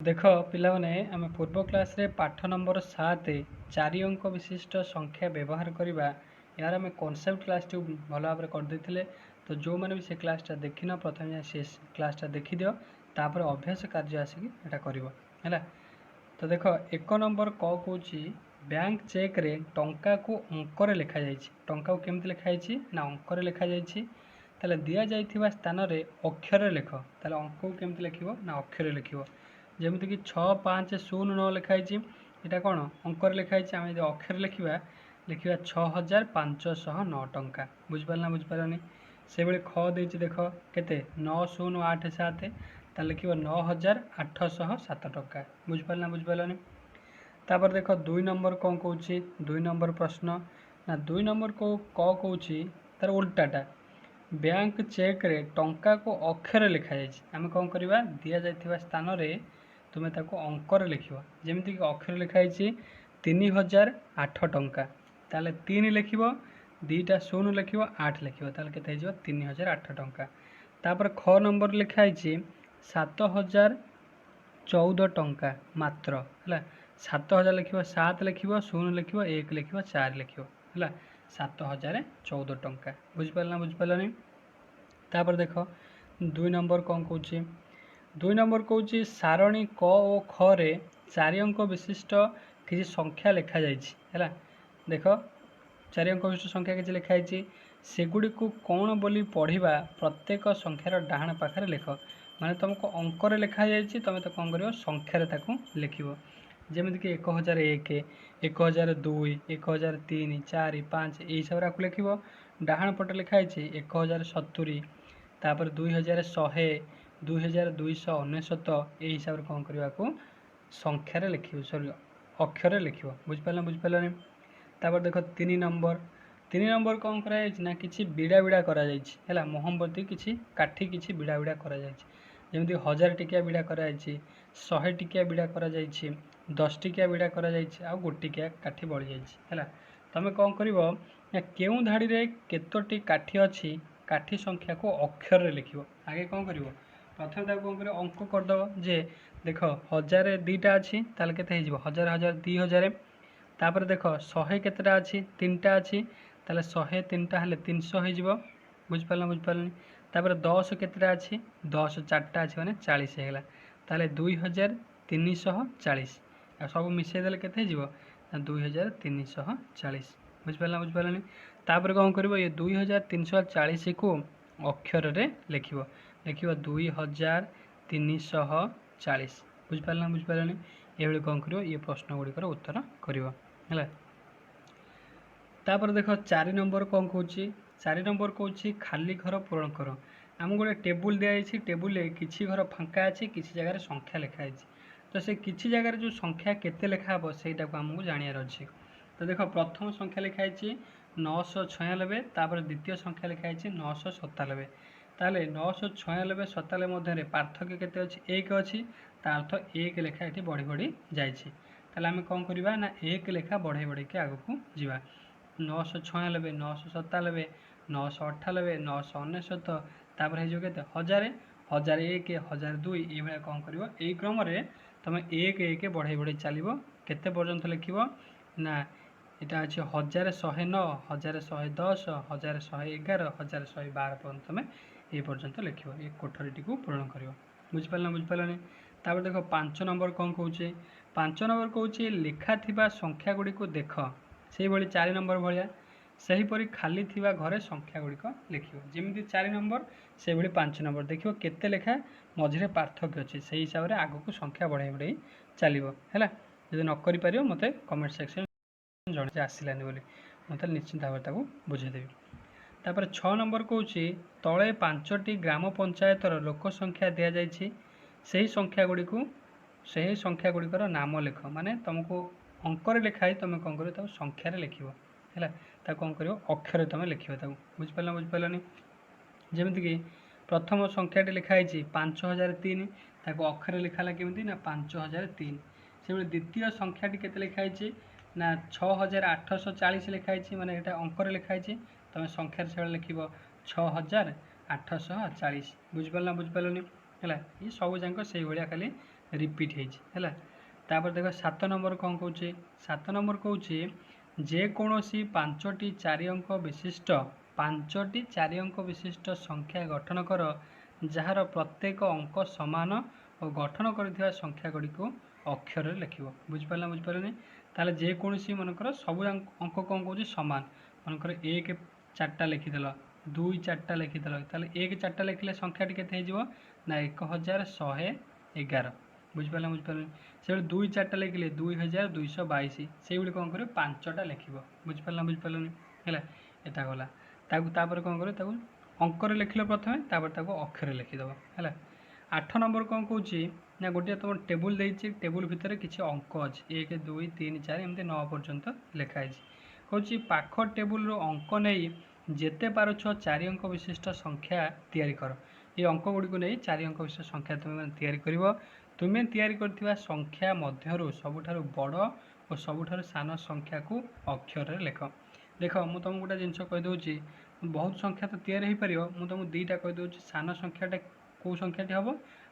देख पिलाने आम पूर्व क्लास रे पाठ नंबर 7 4 अंक विशिष्ट संख्या व्यवहार करवा यार आम कॉन्सेप्ट क्लास टी भल भाव करदे। तो जो मैंने भी से क्लासटा देखिन प्रथम से क्लासटा देखीद तापर अभ्यास कार्य आसिक है। तो देख एक नंबर क कौन बैंक चेक रे टंका को अंकर लिखा जाइए। टंका को केमती लिखाई ना अंकर लिखा जाइए। दि जा स्थान में अक्षर लिख ताले अंक को केमती लिख ना अक्षर लिख जमीक 6509 लिखाई यहाँ कौन अंकर लिखाई आम जो अक्षर लिखा लिखा 6509 टंका बुझिपारा बुझिपारानी से भाई ख दे देख के 9087 लिख 9807 टंका बुझिपारा बुझिपारानी। तापर देख 2 नंबर कौन कौन 2 नंबर प्रश्न ना 2 नंबर को क कौन तार उल्टाटा बैंक चेक रे टंका को अक्षर लिखा जाए आम कौन करवा दि जा स्थान में तुम्हें ताको अंकर लिख जमीक अक्षर लिखाई 3008 टंका ताले 3 लिख दीटा 0 लिख 8 लिख के 3008 टंका। तापर ख नंबर लिखाई 7014 टंका मात्र है 7000 लिख 7 लिख 0 लिख 1 लिख 4 लिख है 7014 टंका बुझिपारा बुझिपारानी। तापर देख 2 नंबर कौन कौन 2 नंबर कौन सारणी क और ख रे 4 अंक विशिष्ट किसी संख्या लिखा जाए। देख 4 अंक विशिष्ट संख्या किसी लिखाई सेगुड़ी को कौन बोली पढ़ा प्रत्येक संख्यार डाहाण पाखे लिख माने तुमको अंकर लिखा जाए तुम तो कौन कर संख्यार लिख जमीक 1001 1002 1003 4 5 यही हिसाब से लिख डाहाण पटे लिखाई 1070 तापर 2100 2299 यही हिसाब से कौन करने को संख्यार लिख सॉरी अक्षर लिख बुझिपारा बुझिपारानी। तापर देख 3 नंबर कौन कराई ना कि बिड़ा बिड़ा है मोहम्बती किसी काठी किसी बिड़ा बिड़ा जमी 1000 टिकिया बिड़ा कराई 100 टिकिया बिड़ा कराई 10 टिकिया बिड़ा कराई आ गोटिकिया काठी बढ़ी जाए तुम कौन कर केउं धाड़ी रे केतोटी काठी अच्छी काठी संख्या को अक्षर लिख आगे कौन कर प्रथम कौन कर अंक करदेव जे देख 1000 2टा अच्छी ताल के 1000 1000 2000 तापर देख 100 केतटा अच्छी 3टा अच्छी ताले 100 3टा हेल्ले 300 हो बुझिपारा बुझिपारानी। तापर 10 केतटा अच्छी 10 4टा अच्छी मैंने 40 होगा ताले 2340 सब मिसेदेले के 2340 बुझिपारा बुझिपारानी। तापर कौन कर ये 2340 को अक्षर रे लिख 2340 बुझिपारा बुझिपारानी ये कौन कर ये प्रश्न गुड़िकर उत्तर कर। तापर देख 4 नंबर कौन कौन 4 नंबर कौन खाली घर पूरण कर आम गोटे टेबुल दिखाई टेबुल किसी घर फांका अच्छी किसी जगह संख्या लिखाई तो से किसी जगह जो संख्या केते लिखा हे सहीटा को आमको जानवर अच्छे। तो देख प्रथम संख्या लिखाई 996 तापर द्वितीय संख्या लिखाई 997 ताले 996 97 मध्य पार्थक्य केते अच्छी 1 अच्छी अर्थ 1 लेखा ये बढ़ी बढ़ी जाइए आम कौन करवा ना 1 लेखा बढ़े बढ़े के आग को जीवा 996 997 998 999 तापर हो के 1000 1001 1002 ये कौन कर यही क्रम तुम 1 1 बढ़े बढ़े चलो केते पर्यंत लिख ना यहाँ अच्छे 1109 1110 1111 1112 पर्यंत तुम ये पर्यंत लिख ये कोठरी को पूरण कर बुझिपारा बुझिपारानी। तापर देख 5 नंबर कौन कौन 5 नंबर कौन लिखा संख्या गुड़ी को देख से भाई 4 नंबर भाया सेहीपरि खाली थिबा घरे संख्या गुड़िक लिख जमी 4 नंबर से भाई 5 नंबर देख केते लेखा मझे पार्थक्य अच्छे से हिसाब से आग को संख्या बढ़ाई बढ़ाई चलो है जब न कर मत कमेंट सेक्शन जन आसलानी बोली मत निश्चिंत भाव में बुझेदेवी। तापर 6 नंबर कौन तले 5टी ग्राम पंचायतर लोक संख्या दि जाइए से संख्या गुड़िकर नाम लिख माने तुमको अंकर लिखाई तुम कौन कर संख्यार लिख है कौन कर अक्षर तुम लिख बुझिपारा बुझिपारानी जमीक प्रथम संख्याटी लिखाई 5003 अक्षर लिखाला केमती ना 5003 से द्वितीय संख्याटी केते लिखाई ना 6840 लिखाई माने यहाँ अंकर लिखाई तुम संख्यार से लिख 6840 बुझिपारा बुझिपारानी है ये सब जाक से भाया खाली रिपीट है तापर देख 7 नंबर कौन कौचे 7 नंबर कौचे जेकोसी 5टी 4 अंक विशिष्ट 5टी 4 अंक विशिष्ट संख्या गठन कर जार प्रत्येक अंक समान और गठन कर संख्या गुड़ी को अक्षर लिख बुझिपारा बुझिपारे ताले जेकोसी मनकर सब अंक कौन कौन समान मनकर 1 4टा लिखिदेल 2 4टा लिखिदेल ताले 1 4टा लिखिले संख्याटी केते हो ना 1111 बुझिपारा बुझिपारे से 2 4टा लिखिले 2222 से कौन कर 5टा लिख बुझिपारा बुझिपारे है एटा गला तापर कौन कर अंकर लिखिल प्रथम तापर अक्षर लिखिदेव है 8 नंबर कौन कौच ना गोटे तुम टेबुल देती टेबुल भितर किसी अंक अच्छे 1 2 3 4 एमती 9 पर्यंत लिखाई कौच पाख टेबुल अंक नहीं जेते पारुछ 4 अंक विशिष्ट संख्या तैयारी कर ये अंक गुड़ी को नहीं 4 अंक विशिष्ट संख्या तुम्हें तैयारी कर तुम्हें तैयारी करथिबा संख्या मध्यरु सबुठारु बड़ और सबुठारु सान संख्या को अक्षर लिख देख मुझे तुमको गोटे जिनस कहीदे बहुत संख्या तो तैयारी हो पार मुझे तुमको दुईटा कहीदे सान संख्याटा कौ संख्याटी हम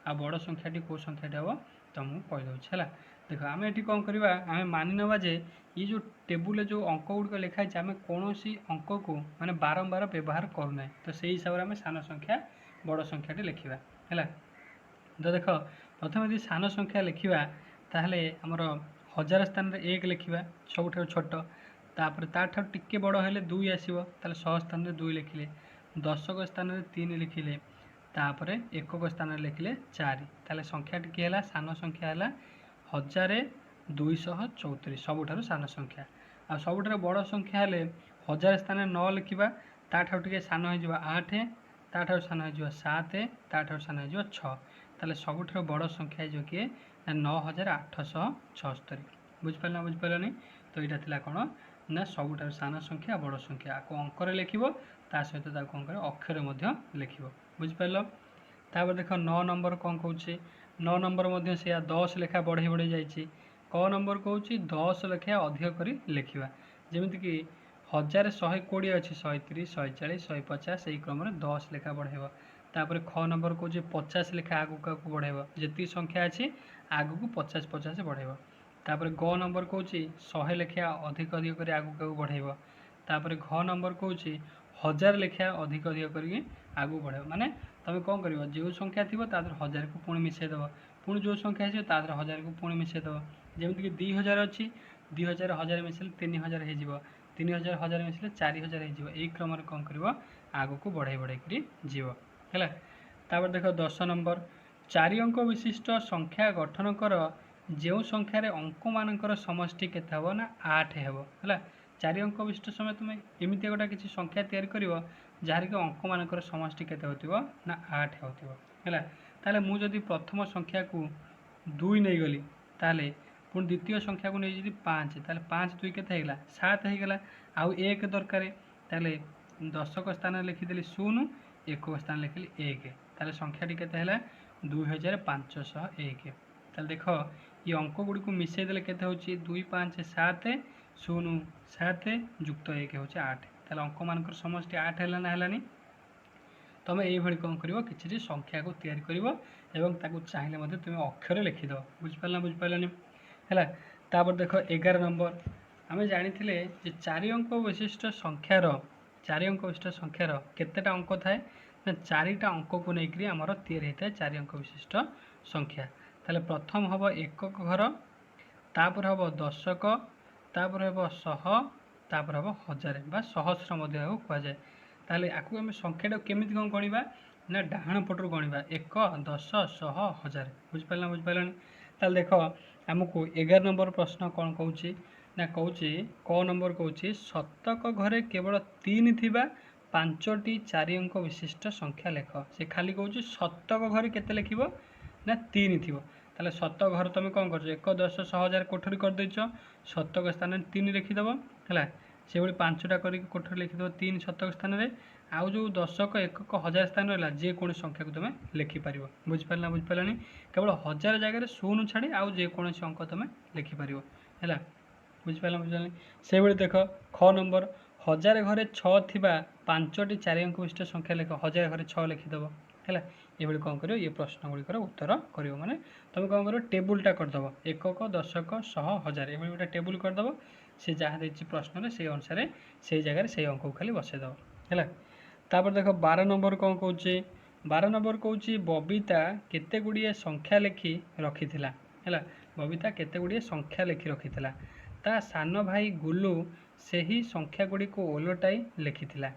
आ बड़ संख्याटी कौ संख्याटी हम तुमको कहीदे है देख आम ये कौन करवा आम मानि नवा जे ये जो टेबुल जो अंक गुड़िक लिखाई आम कौन अंक को माने बारंबार व्यवहार करूना तो से हिसाब से आम सान संख्या बड़ संख्याटी लिखा है तो देख प्रथम यदि सान संख्या लिखा ताहले आमर 1000 स्थान रे 1 लिखा सबुठ छोट तापर ताठ टिके बड़ हेले 2 आसो 100 स्थान रे 2 लिखिले 10 स्थान रे 3 लिखिले तापर 1 स्थान रे लिखिले 4 ताले संख्या टी है सान संख्या है 1234 सबुठारु सान संख्या आ सबुठारु बड़ संख्या हेले 1000 स्थान रे 9 लिखा ताठारु टिके सान हो 8 ताठारु सान हो 7 ताठारु सान हो 6 ताले सबुठारु बड़ संख्या जो किए 9876 बुझिपारा बुझिपारानी तो यहाँ थिला कौन ना सबुठारु सान संख्या बड़ संख्या आपको अंकर लिखिबो ता सहित कौन कर अक्षर लिखिबो बुझिपार तापर देख 9 नंबर कौन कौचे 9 नंबर मध्य से 10 लेखा बढ़े बढ़े जाइए क नंबर कौच 10 लेखा अधिक कर लिखा जमीक 1120 अच्छी 130 140 150 यही क्रम 10 लेखा बढ़ेब तापर ख नंबर कौच 50 लेखा आगू आगू बढ़ेब जी संख्या अच्छी आगू 50 50 बढ़ेब तापर ग नंबर कौच 100 लेखा अधिक अधिक कर आगू आगू बढ़ेब तापर घ नंबर कौच 1000 लेखा अधिक अधिक कर आगू बढ़ेब माने तुम कौन कर जो संख्या थी 1000 को पुणी मिसेदेव पुणी जो संख्या है 1000 को पुणी मिसेदेव जमीक 2000 अच्छी 2000 1000 मिसेले 3000 हो 3000 1000 मिसेले 4000 हो यही क्रम कौन कर आग को बढ़ाई बढ़ाई जीव है तापर देख 10 नंबर 4 अंक विशिष्ट संख्या गठन कर जो संख्यार अंक मानकर समष्टि केते हम ना 8 हेब है 4 अंक विशिष्ट समय तुम एमती गोटा किसी संख्या तैयारी कर जार कि अंक मानकर समष्टि केते होतिबो ना 8 होतिबो है ताले मु जदि प्रथम संख्या को 2 नहीं गली ताले पुणी द्वितीय संख्या को नहीं 5 ताले 5 2 केते हेगला 7 हेगला आउ 1 दरकार ताले 10 स्थान लिखिदेली 0 1 स्थान लिखिली 1 ताले संख्याटी केते हेला 2501 ताले देख ये अंक गुड़ी को मिसई देले केते होची 2 5 7 0 7 युक्त 1 होची 8 ताले अंक मानकर समष्टि 8 हैला ना हैलानी तुम ये कौन कर कि संख्या को तैयारी कर चाहिए तुम अक्षर लिखिद बुझिपारा बुझिपारानी है तापर देख 11 नंबर आम जानी 4 अंक विशिष्ट संख्यार 4 अंक विशिष्ट संख्यार केतेटा अंक थाए ना 4टा अंक को लेकर आमर तैयारी होता है 4 अंक विशिष्ट संख्या ताले प्रथम हम एकक घर तापर हम दशक तापर हम 100 तापर हम 1000 बा सहस्र कहुए ताले आकु आम संख्याटा केमिति कौन गणिबा ना डाहाण पटरू गणिबा 1 10 100 1000 बुझिपारा बुझिपारानी ताले देख आमको 11 नंबर प्रश्न कौन कौची ना कौची क नंबर कौची शतक घरे केवल 3 थिबा 5टी 4 अंक विशिष्ट संख्या लेख से खाली कौची शतक घरे केते लिखिबो ना 3 थिबो ताले शतक घर तुम कौन कर 1 10 100 1000 कोठरी कर देछ शतक स्थान 3 लिखिदेव है से भाई 5टा कर कोठरी लिखिदेव 3 शतक स्थान में आउ जो दशक एकक 1000 स्थान रहा जेको संख्या को तुम लिखिपार बुझिपारा बुझिपारानी केवल 1000 जगह 0 छाड़ी आउ जेकोसी अंक तुम लिखिपार है बुझिपारा बुझिपारानी से भाई देख ख नंबर 1000 घरे 6 थिबा 5टी 4 अंक विशिष्ट संख्या लिख 1000 घरे 6 लिखिदेव है ଏଭଳି କ'ଣ କରିବ ये ପ୍ରଶ୍ନ ଗୁଡ଼ିକର ଉତ୍ତର କରିବ ମାନେ ତୁମେ କ'ଣ କରିବ ଟେବୁଲଟା କରିଦେବ ଏକକ ଦଶକ ଶହ ହଜାର ଏଭଳି ଗୋଟେ ଟେବୁଲ କରିଦେବ ସେ ଯାହା ଦେଇଛି ପ୍ରଶ୍ନରେ ସେଇ ଅନୁସାରେ ସେଇ ଜାଗାରେ ସେଇ ଅଙ୍କକୁ ଖାଲି ବସାଇଦେବ ହେଲା। ତାପରେ ଦେଖ 12 ନମ୍ବର କ'ଣ କହୁଛି 12 ନମ୍ବର କହୁଛି ବବିତା କେତେ ଗୁଡ଼ିଏ ସଂଖ୍ୟା ଲେଖି ରଖିଥିଲା ହେଲା। ବବିତା କେତେ ଗୁଡ଼ିଏ ସଂଖ୍ୟା ଲେଖି ରଖିଥିଲା ତା ସାନ ଭାଇ ଗୁଲୁ ସେହି ସଂଖ୍ୟା ଗୁଡ଼ିକୁ ଓଲଟାଇ ଲେଖିଥିଲା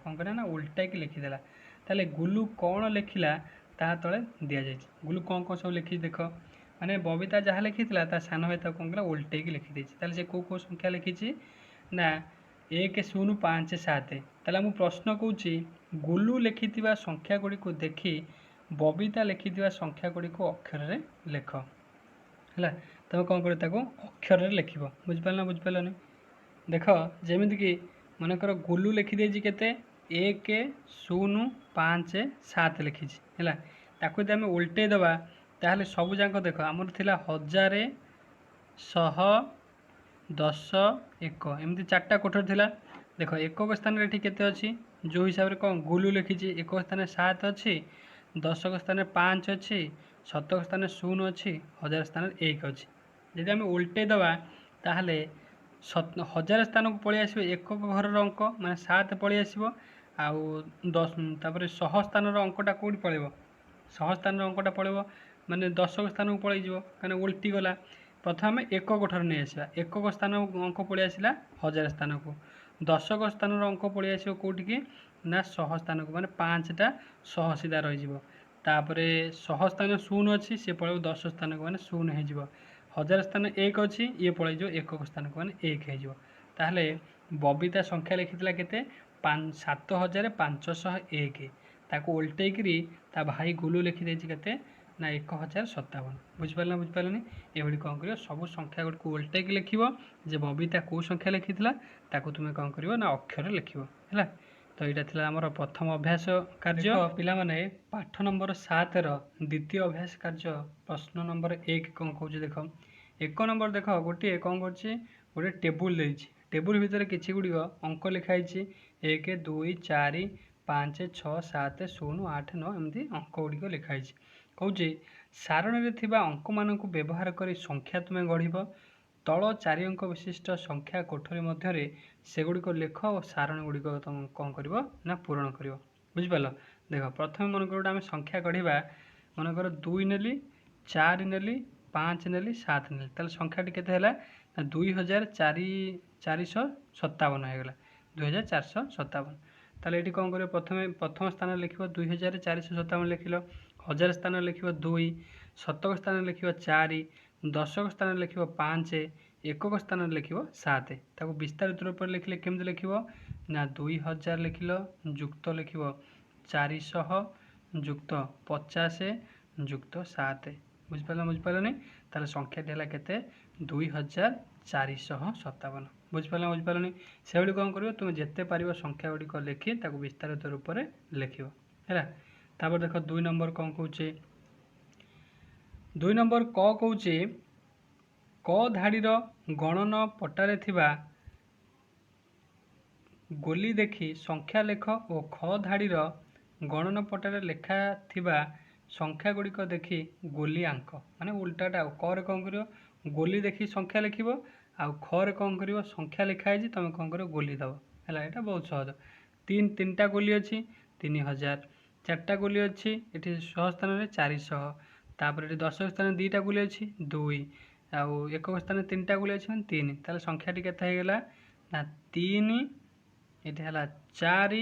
କ'ଣ କରିବା ନା ଓଲଟାଇକି ଲେଖିଦେଲା। ତାହେଲେ ଗୁଲୁ କ'ଣ ଲେଖିଲା ତାହା ତଳେ ଦିଆଯାଇଛି ଗୁଲୁ କ'ଣ କ'ଣ ସବୁ ଲେଖିଛି ଦେଖ ମାନେ ବବିତା ଯାହା ଲେଖିଥିଲା ତା ସାନ ଭାଇ ତାକୁ କ'ଣ କଲା ଓଲଟେଇକି ଲେଖିଦେଇଛି। ତାହେଲେ ସେ କେଉଁ ସଂଖ୍ୟା ଲେଖିଛି ନା 1,0,5,7 ତାହେଲେ ମୁଁ ପ୍ରଶ୍ନ କହୁଛି ଗୁଲୁ ଲେଖିଥିବା ସଂଖ୍ୟା ଗୁଡ଼ିକୁ ଦେଖି ବବିତା ଲେଖିଥିବା ସଂଖ୍ୟା ଗୁଡ଼ିକୁ ଅକ୍ଷରରେ ଲେଖ ହେଲା। ତୁମେ କ'ଣ କରିବ ତାକୁ ଅକ୍ଷରରେ ଲେଖିବ ବୁଝିପାରିଲ ନା ବୁଝିପାରିଲନି। ଦେଖ ଯେମିତିକି ମନେକର ଗୁଲୁ ଲେଖିଦେଇଛି କେତେ 1,0,5,7 ଲେଖିଛି ହେଲା। ତାକୁ ଯଦି ଆମେ ଓଲଟେଇ ଦେବା ତାହେଲେ ସବୁ ଯାକ ଦେଖ ଆମର ଥିଲା 1000 100 10 1 ଏମିତି 4ଟା କୋଠରୀ ଥିଲା। ଦେଖ ଏକକ ସ୍ଥାନରେ ଏଠି କେତେ ଅଛି ଯେଉଁ ହିସାବରେ କ'ଣ ଗୁଲୁ ଲେଖିଛି ଏକକ ସ୍ଥାନରେ 7 ଅଛି ଦଶକ ସ୍ଥାନରେ 5 ଅଛି ଶତକ ସ୍ଥାନରେ 0 ଅଛି ହଜାର ସ୍ଥାନରେ 1 ଅଛି। ଯଦି ଆମେ ଓଲଟେଇ ଦେବା ତାହେଲେ 1000 ସ୍ଥାନକୁ ପଳେଇ ଆସିବ ଏକକ ଘରର ଅଙ୍କ ମାନେ 7 ପଳେଇ ଆସିବ ଆଉ 10 ତାପରେ 100 ସ୍ଥାନର ଅଙ୍କଟା କେଉଁଠି ପଳେଇବ 100 ସ୍ଥାନର ଅଙ୍କଟା ପଳେଇବ ମାନେ ଦଶକ ସ୍ଥାନକୁ ପଳେଇଯିବ କାହିଁକିନା ଓଲଟି ଗଲା। ପ୍ରଥମେ ଆମେ ଏକକ ଠାରୁ ନେଇ ଆସିବା ଏକକ ସ୍ଥାନ ଅଙ୍କ ପଳେଇ ଆସିଲା 1000 ସ୍ଥାନକୁ ଦଶକ ସ୍ଥାନର ଅଙ୍କ ପଳେଇ ଆସିବ କେଉଁଠିକି ନା 100 ସ୍ଥାନକୁ ମାନେ 5ଟା 100 ସିଧା ରହିଯିବ। ତାପରେ 100 ସ୍ଥାନ 0 ଅଛି ସେ ପଳେଇବ 10 ସ୍ଥାନକୁ ମାନେ 0 ହେଇଯିବ। 1000 ସ୍ଥାନ 1 ଅଛି ଇଏ ପଳେଇଯିବ ଏକକ ସ୍ଥାନକୁ ମାନେ 1 ହେଇଯିବ। ତାହେଲେ ବବିତା ସଂଖ୍ୟା ଲେଖିଥିଲା କେତେ 7,501 ତାକୁ ଓଲଟେଇକିରି ତା ଭାଇ ଗୁଲୁ ଲେଖିଦେଇଛି କେତେ ନା 1,057 ବୁଝିପାରିଲ ନା ବୁଝିପାରିଲନି। ଏଭଳି କ'ଣ କରିବ ସବୁ ସଂଖ୍ୟା ଗୁଡ଼ିକୁ ଓଲଟେଇକି ଲେଖିବ ଯେ ବବିତା କେଉଁ ସଂଖ୍ୟା ଲେଖିଥିଲା ତାକୁ ତୁମେ କ'ଣ କରିବ ନା ଅକ୍ଷରରେ ଲେଖିବ ହେଲା। ତ ଏଇଟା ଥିଲା ଆମର ପ୍ରଥମ ଅଭ୍ୟାସ କାର୍ଯ୍ୟ। ପିଲାମାନେ ପାଠ ନମ୍ବର 7ର ଦ୍ୱିତୀୟ ଅଭ୍ୟାସ କାର୍ଯ୍ୟ ପ୍ରଶ୍ନ ନମ୍ବର 1 କ'ଣ କହୁଛି ଦେଖ 1 ନମ୍ବର ଦେଖ ଗୋଟିଏ କ'ଣ କରୁଛି ଗୋଟେ ଟେବୁଲ ଦେଇଛି ଟେବୁଲ ଭିତରେ କିଛି ଗୁଡ଼ିକ ଅଙ୍କ ଲେଖା ହେଇଛି 1 2 4 5 6 7 0 8 9 ଏମିତି ଅଙ୍କ ଗୁଡ଼ିକ ଲେଖା ହେଇଛି। କହୁଛି ସାରଣୀରେ ଥିବା ଅଙ୍କମାନଙ୍କୁ ବ୍ୟବହାର କରି ସଂଖ୍ୟା ତୁମେ ଗଢ଼ିବ ତଳ 4 ଅଙ୍କ ବିଶିଷ୍ଟ ସଂଖ୍ୟା କୋଠରୀ ମଧ୍ୟରେ ସେଗୁଡ଼ିକ ଲେଖ ଓ ସାରଣୀ ଗୁଡ଼ିକ ତୁମେ କ'ଣ କରିବ ନା ପୂରଣ କରିବ ବୁଝିପାରିଲ। ଦେଖ ପ୍ରଥମେ ମନେକର ଗୋଟେ ଆମେ ସଂଖ୍ୟା ଗଢ଼ିବା ମନେକର 2 ନେଲି 4 ନେଲି 5 ନେଲି 7 ନେଲି ତାହେଲେ ସଂଖ୍ୟାଟି କେତେ ହେଲା ନା 2,457 ହେଇଗଲା 2,457। ତାହେଲେ ଏଠି କ'ଣ କରିବ ପ୍ରଥମ ସ୍ଥାନରେ ଲେଖିବ 2,457 ଲେଖିଲ 1000 ସ୍ଥାନରେ ଲେଖିବ 2 ଶତକ ସ୍ଥାନରେ ଲେଖିବ 4 ଦଶକ ସ୍ଥାନରେ ଲେଖିବ 5 ଏକକ ସ୍ଥାନରେ ଲେଖିବ 7। ତାକୁ ବିସ୍ତାରିତ ରୂପରେ ଲେଖିଲେ କେମିତି ଲେଖିବ ନା 2000 ଲେଖିଲ ଯୁକ୍ତ ଲେଖିବ 400 ଯୁକ୍ତ 50 ଯୁକ୍ତ 7 ବୁଝିପାରିଲନି। ତାହେଲେ ସଂଖ୍ୟାଟି ହେଲା କେତେ 2,457 ବୁଝିପାରିଲନି। ସେଭଳି କ'ଣ କରିବ ତୁମେ ଯେତେ ପାରିବ ସଂଖ୍ୟା ଗୁଡ଼ିକ ଲେଖି ତାକୁ ବିସ୍ତାରିତ ରୂପରେ ଲେଖିବ ହେଲା। ତାପରେ ଦେଖ 2 ନମ୍ବର କ'ଣ କହୁଛି 2 ନମ୍ବର କ କହୁଛି କ ଧାଡ଼ିର ଗଣନ ପଟାରେ ଥିବା ଗୋଲି ଦେଖି ସଂଖ୍ୟା ଲେଖ ଓ ଖ ଧାଡ଼ିର ଗଣନ ପଟାରେ ଲେଖା ଥିବା ସଂଖ୍ୟା ଗୁଡ଼ିକ ଦେଖି ଗୋଲି ଆଙ୍କ ମାନେ ଉଲ୍ଟାଟା ଆଉ କରେ କ'ଣ କରିବ ଗୋଲି ଦେଖି ସଂଖ୍ୟା ଲେଖିବ ଆଉ ଖରେ କ'ଣ କରିବ ସଂଖ୍ୟା ଲେଖା ହେଇଛି ତୁମେ କ'ଣ କରିବ ଗୋଲି ଦେବ ହେଲା। ଏଇଟା ବହୁତ ସହଜ। ତିନିଟା ଗୋଲି ଅଛି 3,000 4ଟା ଗୋଲି ଅଛି ଏଠି 100 ସ୍ଥାନରେ 400 ତାପରେ ଏଠି ଦଶକ ସ୍ଥାନରେ 2ଟା ଗୋଲି ଅଛି 2 ଆଉ ଏକକ ସ୍ଥାନରେ 3ଟା ଗୋଲି ଅଛି ମାନେ 3 ତାହେଲେ ସଂଖ୍ୟାଟି କେତେ ହେଇଗଲା ନା 3 ଏଠି ହେଲା 4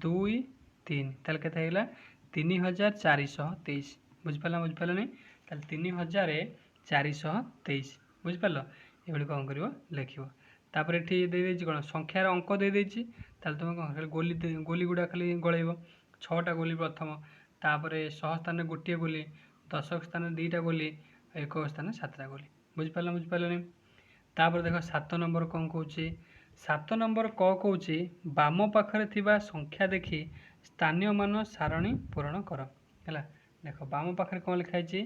2 3 ତାହେଲେ କେତେ ହେଇଗଲା 3,423 ବୁଝିପାରିଲନି। ତାହେଲେ 3,423 ବୁଝିପାରିଲ। ଏଭଳି କ'ଣ କରିବ ଲେଖିବ। ତାପରେ ଏଠି ଦେଇଦେଇଛି କ'ଣ ସଂଖ୍ୟାର ଅଙ୍କ ଦେଇଦେଇଛି ତାହେଲେ ତୁମେ କ'ଣ ଖାଲି ଗୋଲି ଗୁଡ଼ା ଖାଲି ଗଳେଇବ 6ଟା ଗୋଲି ପ୍ରଥମ ତାପରେ 100 ସ୍ଥାନରେ ଗୋଟିଏ ଗୋଲି ଦଶକ ସ୍ଥାନରେ 2ଟା ଗୋଲି ଏକକ ସ୍ଥାନରେ 7ଟା ଗୋଲି ବୁଝିପାରିଲନି। ତାପରେ ଦେଖ 7 ନମ୍ବର କ'ଣ କହୁଛି 7 ନମ୍ବର କ କହୁଛି ବାମ ପାଖରେ ଥିବା ସଂଖ୍ୟା ଦେଖି ସ୍ଥାନୀୟ ମାନ ସାରଣୀ ପୂରଣ କର ହେଲା। ଦେଖ ବାମ ପାଖରେ କ'ଣ ଲେଖା ହେଇଛି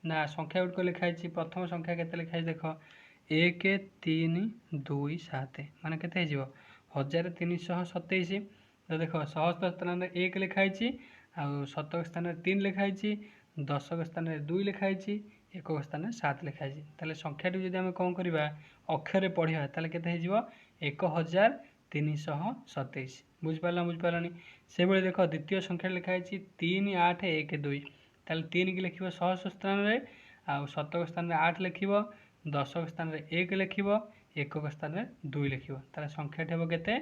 ନା ସଂଖ୍ୟା ଗୁଡ଼ିକ ଲେଖା ହେଇଛି ପ୍ରଥମ ସଂଖ୍ୟା କେତେ ଲେଖା ହେଇଛି ଦେଖ 1,3,2,7 ମାନେ କେତେ ହେଇଯିବ 1,327। ତ ଦେଖ 100 ସ୍ଥାନରେ 1 ଲେଖା ହେଇଛି शतक स्थान में 3 लिखाई, दशक स्थान में 2 लिखाई, एकक स्थान में 7 लिखाई। ताले संख्याटी जदि आम कौन करवा अक्षर पढ़ा ताले केते हो 1327 बुझिपारानी। से भाई देख द्वितीय संख्या लिखाई 3 8 1 2 ताले 3 की लिख सहस्र स्थान में, आउ शतक स्थान में 8 लिख, दशक स्थान में 1 लिख, एकक स्थान में 2 लिख। ताले संख्याटी हम केते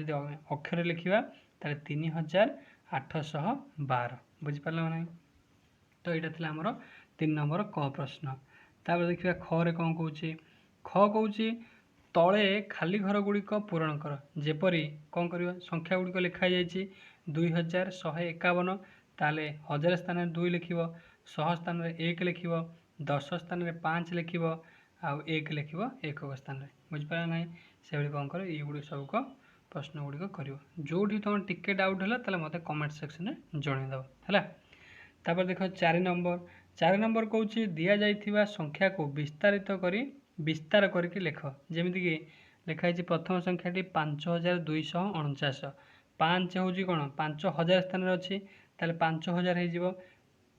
जब अक्षर लिखा ताले 3812 बुझिपार ना। तो यहाँ था आमर 3 नंबर क प्रश्न। तापर देखिए ख रे कौन कौच, ख कौच तले खाली घर गुड़िक पूरण कर। जेपरी कौन कर संख्या गुड़िक लिखा जाइए 2151 ताले 1000 स्थान में 2 लिख, 100 स्थान में 1 लिख, 10 स्थान में 5 लिख, आउ 1 लिख एकक स्थान में बुझिपार ना। से कौन कर ये गुड़ी सब प्रश्न गुड़िक कर जो तुम टिके डाउट है मत कमेंट सेक्शन में जनईदेव है। तापर देख 4 नंबर कौन दि जा संख्या को विस्तार करके लिख। जमीक लिखाई प्रथम संख्याटी 5249, 5 हूँ कौन 5000 स्थान में अच्छी 5000 हो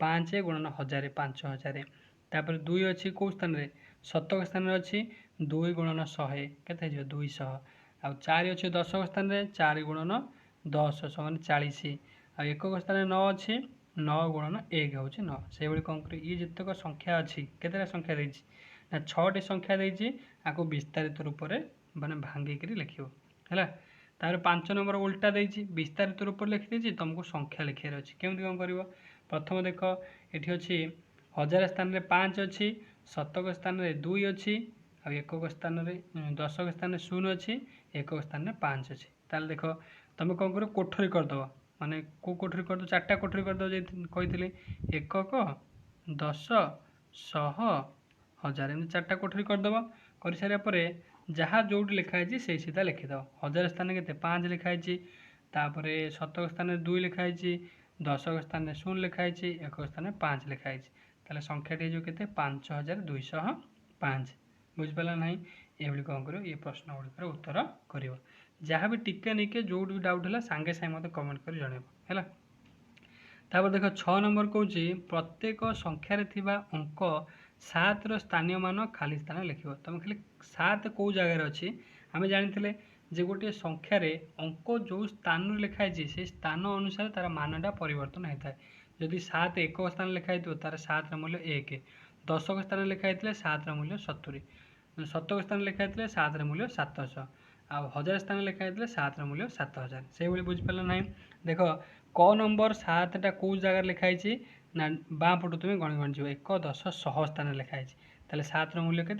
5 गुणन 1000 5000। तापर 2 अच्छी कौ स्थान में शतक स्थान में अच्छी 2 गुणन 100 के 200, आ 4 अच्छे दशक स्थान में 4 गुणन 10 समान 40, आ एकक स्थान में 9 अच्छी 9 गुणन 1 हूँ 9। से भाई कौन कर ये जितक संख्या अच्छी केतटा संख्या देना 6टी संख्या देती आपको विस्तारित रूप से माने भांगिक लिख है। तार 5 नंबर उल्टा देती विस्तारित रूप से लिखी तुमको संख्या लिखार अच्छी केमती कौन कर। प्रथम देख ये अच्छी 1000 स्थान में 5 अच्छी, शतक स्थान में 2 अच्छी, आ एकक स्थान में दशक स्थान में 0 अच्छी, एकक स्थान में 5 अच्छी। ताल देख तुम कौन कर कोठरी करदेव माने को कोठरी करदेव 4टा कोठरी करदेव कही एकक 10 100 1000 एम 4टा कोठरी करदेव कर सारापर जहाँ जो लिखाई से सीधा लिखिदेव। 1000 स्थान में 5 लिखाई, तापर शतक स्थान में 2 लिखाई, दशक स्थान में 0 लिखाई, एकक स्थान में 5 लिखाई। ताले संख्याटी जो के 5205 बुझिपारा ना। ये कौन कर ये प्रश्न गुड़िकर उत्तर कर जहाँ भी टिके निके जो भी डाउट है सांगे सांगे मत कमेंट कर जनइब है। तापर देख 6 नंबर कौन प्रत्येक संख्यार अंक 7 स्थानीय मान खाली स्थान लिख। तुम खाली 7 कौ जगार अच्छी आम जानी जे गोटे संख्यार अंक जो स्थान लिखाई से स्थान अनुसार तार मानटा परिवर्तन होता है। जदि 7 एकक स्थान लिखाई तार 7 मूल्य 1, दशक स्थान लिखाई 7 मूल्य 70, शतक स्थान लिखाई 7 मूल्य 700, आ 1000 स्थान लिखाई 7 मूल्य 7000। से भाई बुझिपार ना। देख क नंबर 7टा कौ जगार लिखाई ना बाँ पटू तुम गणी गणी जीव 1 10 100 स्थान लिखाई ताले 7 मूल्य के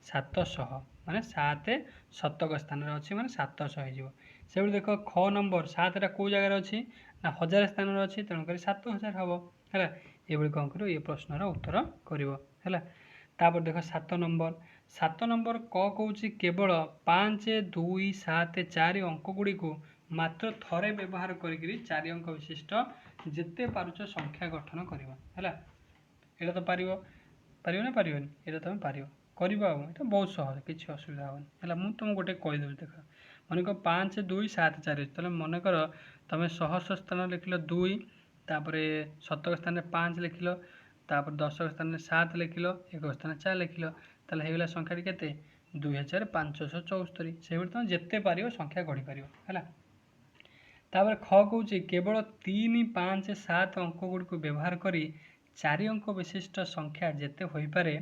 700 माने 7 शतक स्थान में अच्छी माने 700 हो। से देख ख नंबर 7टा कौ जगार अच्छी ना 1000 स्थान में अच्छी तेणुक 7000 हम है। ये कौन कर ये प्रश्नर उत्तर कर। तापर देख 7 नंबर क कौच केवल 5 2 7 4 अंक गुड़ी को मात्र थरे व्यवहार करी 4 अंक विशिष्ट जिते पारुच संख्या गठन करवा है। यहाँ तो पार ना पारनी ये तुम पार करवा ये बहुत सहज किसी असुविधा हेनी है। मुझे तुमको गोटे कहीदेवी देख मनक 5 2 7 4 तेल मनकर तुम सहस्र स्थान लिखल 2 तापर शतक स्थान में 5 लिखल तापर दशक स्थान में 7 लिखल एकक स्थान 4 लिखल ताले होगा संख्याटी केते 2574। से तुम जिते पार संख्या गढ़ी पार है। तापर ख कौच केवल 3 5 7 अंक गुड़ी को व्यवहार कर 4 अंक विशिष्ट संख्या जिते हो पारे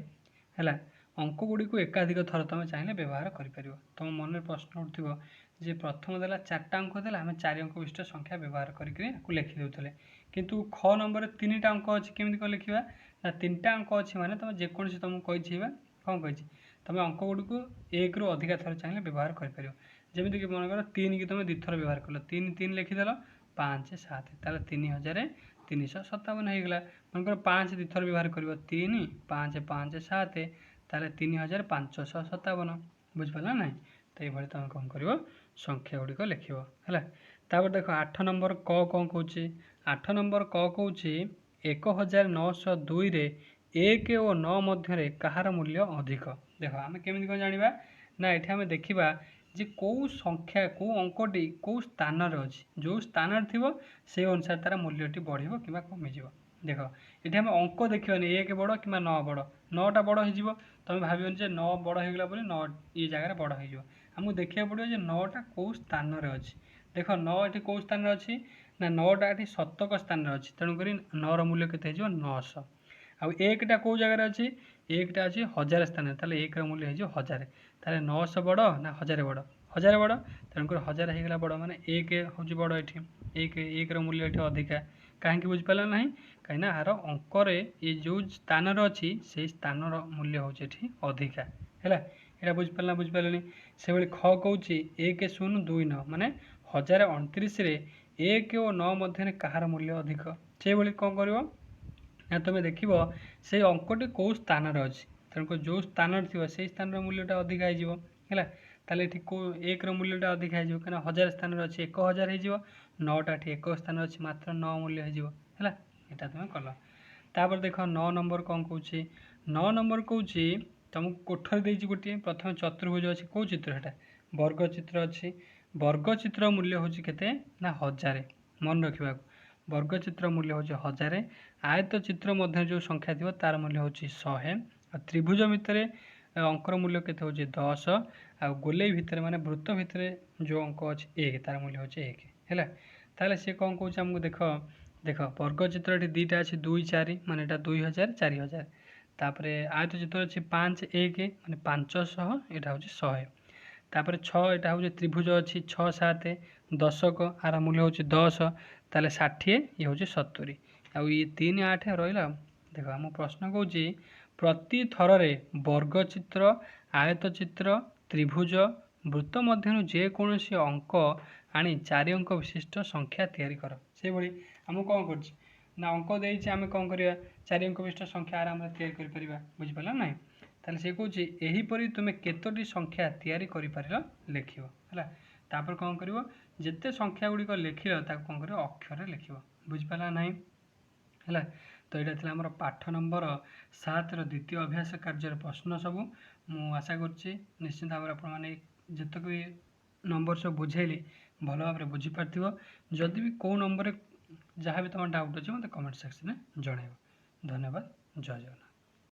है अंक गुड़ी को एकाधिक थर तुम चाहिए व्यवहार कर। तुम मन प्रश्न उठो जे प्रथम देला 4टा अंक देला आम 4 अंक विशिष्ट संख्या व्यवहार करके लिखिदे किंतु ख नंबर 3टा अंक अच्छी केमी कौन लिखा ना 3टा अंक अच्छी माने तुम जेकोसी तुमको कही कौन कही तुम अंक गुड़ी को 1 रु अधिक थर चाहिए व्यवहार कर। जमीक मनकर 3 की तुम 2 थर व्यवहार कल 3 3 लिखिदेल 5 7 ताल 3357 होगा। मनकर 5 2 थर व्यवहार कर 3 5 5 7 ताल 3557 बुझिपार ना। तो ये तुम कौन कर संख्या गुड़िक लिख है। तापर देख 8 नंबर क कौन कौच 8 नंबर क कौच 1902 रे 1 और 9 मध्य कहार मूल्य अधिक। देख आम केमी कौन जाना ना ये आम देखा ଯେ କେଉଁ ସଂଖ୍ୟା କେଉଁ ଅଙ୍କଟି କେଉଁ ସ୍ଥାନରେ ଅଛି, ଯେଉଁ ସ୍ଥାନରେ ଥିବ ସେଇ ଅନୁସାରେ ତାର ମୂଲ୍ୟଟି ବଢ଼ିବ କିମ୍ବା କମିଯିବ। ଦେଖ ଏଠି ଆମେ ଅଙ୍କ ଦେଖିବାନି 1 ବଡ଼ କିମ୍ବା 9 ବଡ଼, 9ଟା ବଡ଼ ହେଇଯିବ, ତୁମେ ଭାବିବନି ଯେ 9 ବଡ଼ ହେଇଗଲା ବୋଲି 9 ଏ ଜାଗାରେ ବଡ଼ ହେଇଯିବ। ଆମକୁ ଦେଖିବାକୁ ପଡ଼ିବ ଯେ 9ଟା କେଉଁ ସ୍ଥାନରେ ଅଛି। ଦେଖ 9 ଏଠି କେଉଁ ସ୍ଥାନରେ ଅଛି ନା 9ଟା ଏଠି ଶତକ ସ୍ଥାନରେ ଅଛି, ତେଣୁକରି 9ର ମୂଲ୍ୟ କେତେ ହେଇଯିବ 900। ଆଉ 1ଟା କେଉଁ ଜାଗାରେ ଅଛି, 1ଟା ଅଛି 1000 ସ୍ଥାନରେ, ତାହେଲେ 1ର ମୂଲ୍ୟ ହେଇଯିବ 1000। ତାହେଲେ 900 ବଡ଼ ନା 1000 ବଡ଼, 1000 ବଡ଼, ତେଣୁକରି 1000 ହେଇଗଲା ବଡ଼, ମାନେ 1 ହେଉଛି ବଡ଼ ଏଠି, 1ର ମୂଲ୍ୟ ଏଠି ଅଧିକା। କାହିଁକି ବୁଝିପାରିଲ ନାହିଁ, କାହିଁକିନା ଆର ଅଙ୍କରେ ଏ ଯେଉଁ ସ୍ଥାନରେ ଅଛି ସେଇ ସ୍ଥାନର ମୂଲ୍ୟ ହେଉଛି ଏଠି ଅଧିକା ହେଲା। ଏଇଟା ବୁଝିପାରିଲ ନା ବୁଝିପାରିଲନି। ସେଭଳି ଖ କହୁଛି 1029, ମାନେ 1029ରେ 1 ଓ 9 ମଧ୍ୟରେ କାହାର ମୂଲ୍ୟ ଅଧିକ। ସେଇଭଳି କ'ଣ କରିବ ନା ତୁମେ ଦେଖିବ ସେଇ ଅଙ୍କଟି କେଉଁ ସ୍ଥାନରେ ଅଛି, ତେଣୁକରି ଯେଉଁ ସ୍ଥାନରେ ଥିବ ସେଇ ସ୍ଥାନର ମୂଲ୍ୟଟା ଅଧିକା ହେଇଯିବ ହେଲା। ତାହେଲେ ଏଠି କେଉଁ 1ର ମୂଲ୍ୟଟା ଅଧିକା ହେଇଯିବ, କାହିଁକିନା 1000 ସ୍ଥାନରେ ଅଛି 1000 ହେଇଯିବ, 9ଟା ଏଠି 1 ସ୍ଥାନରେ ଅଛି ମାତ୍ର 9 ମୂଲ୍ୟ ହେଇଯିବ ହେଲା। ଏଇଟା ତୁମେ କଲ। ତାପରେ ଦେଖ 9 ନମ୍ବର କ'ଣ କହୁଛି, 9 ନମ୍ବର କହୁଛି ତୁମକୁ କୋଠରୀ ଦେଇଛି ଗୋଟିଏ, ପ୍ରଥମେ ଚତୁର୍ଭୁଜ ଅଛି, କେଉଁ ଚିତ୍ର ସେଟା ବର୍ଗ ଚିତ୍ର ଅଛି। ବର୍ଗ ଚିତ୍ର ମୂଲ୍ୟ ହେଉଛି କେତେ ନା 1000, ମନେ ରଖିବାକୁ। ବର୍ଗ ଚିତ୍ର ମୂଲ୍ୟ ହେଉଛି 1000। ଆୟତ ଚିତ୍ର ମଧ୍ୟରେ ଯେଉଁ ସଂଖ୍ୟା ଥିବ ତାର ମୂଲ୍ୟ ହେଉଛି 100। ଆଉ ତ୍ରିଭୁଜ ଭିତରେ ଅଙ୍କର ମୂଲ୍ୟ କେତେ ହେଉଛି 10। ଆଉ ଗୋଲେଇ ଭିତରେ ମାନେ ବୃତ୍ତ ଭିତରେ ଯେଉଁ ଅଙ୍କ ଅଛି 1, ତାର ମୂଲ୍ୟ ହେଉଛି 1 ହେଲା। ତାହେଲେ ସେ କ'ଣ କହୁଛି ଆମକୁ ଦେଖ ବର୍ଗ ଚିତ୍ର ଏଠି ଦୁଇଟା ଅଛି 2 4, ମାନେ ଏଇଟା 2000 4000। ତାପରେ ଆୟତ ଚିତ୍ର ଅଛି 5 1, ମାନେ 500, ଏଇଟା ହେଉଛି 100। ତାପରେ 6 ଏଇଟା ହେଉଛି ତ୍ରିଭୁଜ ଅଛି 6 7 ଦଶକ, ଆର ମୂଲ୍ୟ ହେଉଛି 10, ତାହେଲେ 60, ଇଏ ହେଉଛି 70। ଆଉ ଇଏ 3 8 ରହିଲା। ଦେଖ ଆମ ପ୍ରଶ୍ନ କହୁଛି ପ୍ରତି ଥରରେ ବର୍ଗ ଚିତ୍ର, ଆୟତ ଚିତ୍ର, ତ୍ରିଭୁଜ, ବୃତ୍ତ ମଧ୍ୟରୁ ଯେକୌଣସି ଅଙ୍କ ଆଣି 4 ଅଙ୍କ ବିଶିଷ୍ଟ ସଂଖ୍ୟା ତିଆରି କର। ସେହିଭଳି ଆମକୁ କ'ଣ କରୁଛି ନା ଅଙ୍କ ଦେଇଛି, ଆମେ କ'ଣ କରିବା 4 ଅଙ୍କ ବିଶିଷ୍ଟ ସଂଖ୍ୟା ଆରାମରେ ତିଆରି କରିପାରିବା। ବୁଝିପାରିଲ ନାହିଁ। ତାହେଲେ ସେ କହୁଛି ଏହିପରି ତୁମେ କେତୋଟି ସଂଖ୍ୟା ତିଆରି କରିପାରିଲ ଲେଖିବ ହେଲା। ତାପରେ କ'ଣ କରିବ, ଯେତେ ସଂଖ୍ୟା ଗୁଡ଼ିକ ଲେଖିଲ ତାକୁ କ'ଣ କରିବ ଅକ୍ଷରରେ ଲେଖିବ। ବୁଝିପାରିଲ ନାହିଁ ହେଲା। ତ ଏଇଟା ଥିଲା ଆମର ପାଠ ନମ୍ବର 7ର ଦ୍ୱିତୀୟ ଅଭ୍ୟାସ କାର୍ଯ୍ୟର ପ୍ରଶ୍ନ ସବୁ। ମୁଁ ଆଶା କରୁଛି ନିଶ୍ଚିନ୍ତ ଭାବରେ ଆପଣମାନେ ଯେତେକ ବି ନମ୍ବର ସବୁ ବୁଝେଇଲି ଭଲ ଭାବରେ ବୁଝିପାରିଥିବ। ଯଦି ବି କେଉଁ ନମ୍ବରରେ ଯାହା ବି ତୁମ ଡାଉଟ୍ ଅଛି ମୋତେ କମେଣ୍ଟ ସେକ୍ସନରେ ଜଣାଇବ। ଧନ୍ୟବାଦ। ଜୟ ଜଗନ୍ନାଥ।